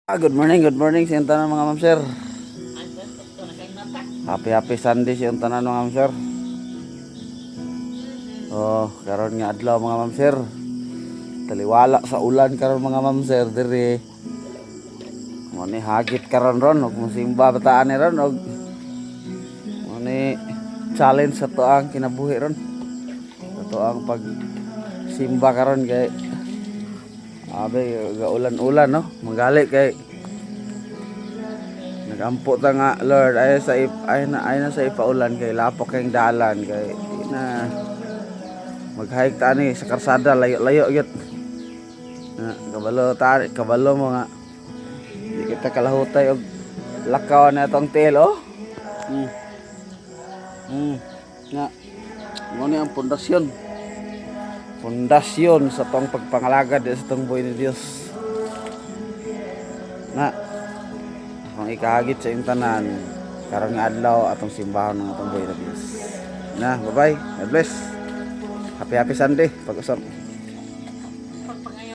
Good morning sa iyong tanan mga ma'am sir. Happy Sunday sa iyong tanan mga ma'am sir. Oh, karon nga adlaw mga ma'am sir. Taliwala sa ulan karon mga ma'am sir diri. Mo ni hagit karon ron og musimba bataan ni ron og mo ni challenge sa tuang kinabuhi ron. Sa tuang pag simba karon kay abe ulan-ulan no. Manggali kay nagampo ta nga Lord ay na sa ipaulan kay lapok kayong dalan kay na mag-hike tani sa karsada layo-layo gyud. Kabalo mo nga. Di kita kalahutay og lakaw na itong tail oh. Nga. Mo ni ang pundasyon. Pundasyon sa tong pagpangalagad sa tong buhay ni Dios. Na akong ikahagit sa iyong tanan karon nga adlaw atong simbahon ng atong buhay ni Dios. Na, bye-bye. God bless. Happy Sunday. Pag-usap.